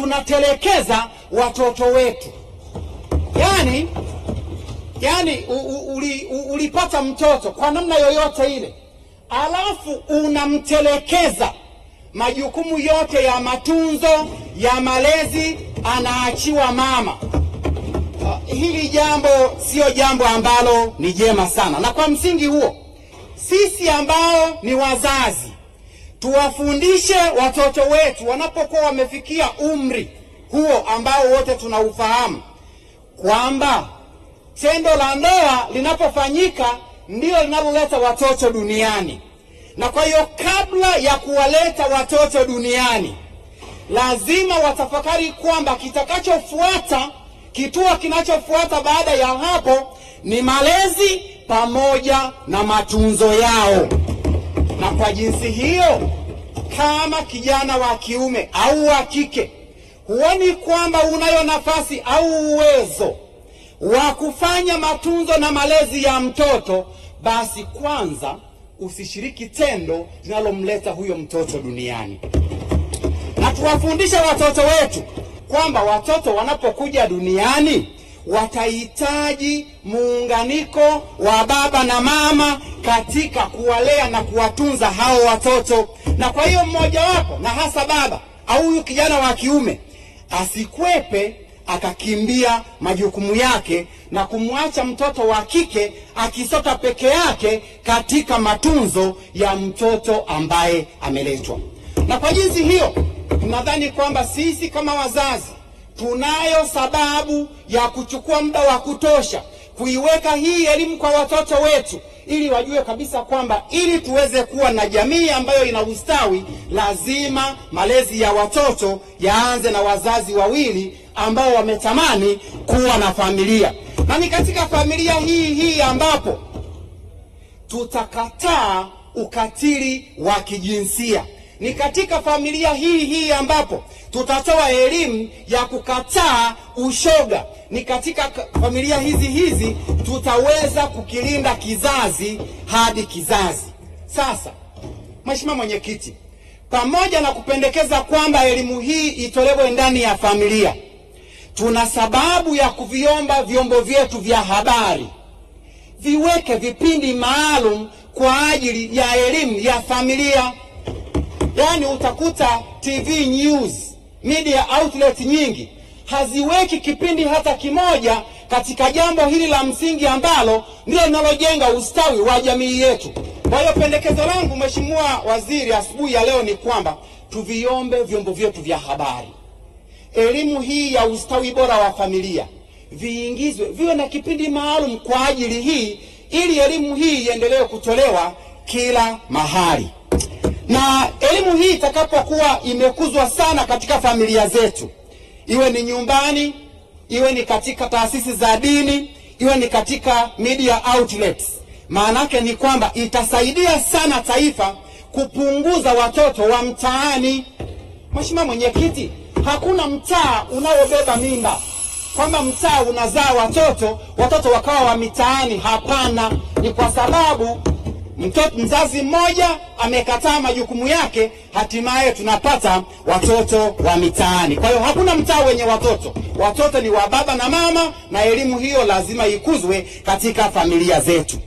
tunatelekeza watoto wetu. Yani ulipata mtoto kwa namna yoyote ile, alafu unamtelekeza. Majukumu yote ya matunzo, ya malezi anaachiwa mama. Hili jambo sio jambo ambalo ni jema sana. Na kwa msingi huo, sisi ambao ni wazazi tuwafundishe watoto wetu wanapokuwa wamefikia umri huo ambao wote tunaufahamu, kwamba tendo la ndoa linapofanyika ndio linaloleta watoto duniani. Na kwa hiyo kabla ya kuwaleta watoto duniani, lazima watafakari kwamba kitakachofuata, kituo kinachofuata baada ya hapo ni malezi pamoja na matunzo yao. Na kwa jinsi hiyo, kama kijana wa kiume au wa kike huoni kwamba unayo nafasi au uwezo wa kufanya matunzo na malezi ya mtoto, basi kwanza usishiriki tendo linalomleta huyo mtoto duniani. Na tuwafundisha watoto wetu kwamba watoto wanapokuja duniani watahitaji muunganiko wa baba na mama katika kuwalea na kuwatunza hao watoto. Na kwa hiyo mmoja wapo, na hasa baba au huyu kijana wa kiume, asikwepe akakimbia majukumu yake na kumwacha mtoto wa kike akisota peke yake katika matunzo ya mtoto ambaye ameletwa. Na kwa jinsi hiyo, tunadhani kwamba sisi kama wazazi tunayo sababu ya kuchukua muda wa kutosha kuiweka hii elimu kwa watoto wetu, ili wajue kabisa kwamba ili tuweze kuwa na jamii ambayo ina ustawi, lazima malezi ya watoto yaanze na wazazi wawili ambao wametamani kuwa na familia. Na ni katika familia hii ambapo tutakataa ukatili wa kijinsia. Ni katika familia hii ambapo tutatoa elimu ya kukataa ushoga. Ni katika familia hizi tutaweza kukilinda kizazi hadi kizazi. Sasa, Mheshimiwa Mwenyekiti, pamoja na kupendekeza kwamba elimu hii itolewe ndani ya familia, tuna sababu ya kuviomba vyombo vyetu vya habari viweke vipindi maalum kwa ajili ya elimu ya familia. Yani utakuta TV news, media outlet nyingi haziweki kipindi hata kimoja katika jambo hili la msingi ambalo ndilo linalojenga ustawi wa jamii yetu. Kwa hiyo pendekezo langu, Mheshimiwa Waziri, asubuhi ya leo ni kwamba tuviombe vyombo vyetu vya habari, elimu hii ya ustawi bora wa familia viingizwe, viwe na kipindi maalum kwa ajili hii, ili elimu hii iendelee kutolewa kila mahali. Na elimu hii itakapokuwa imekuzwa sana katika familia zetu, iwe ni nyumbani, iwe ni katika taasisi za dini, iwe ni katika media outlets, maanake ni kwamba itasaidia sana taifa kupunguza watoto wa mtaani. Mheshimiwa Mwenyekiti, hakuna mtaa unaobeba mimba kwamba mtaa unazaa watoto wakawa wa mitaani. Hapana, ni kwa sababu mzazi mmoja amekataa majukumu yake, hatimaye tunapata watoto wa mitaani. Kwa hiyo hakuna mtaa wenye watoto ni wa baba na mama, na elimu hiyo lazima ikuzwe katika familia zetu.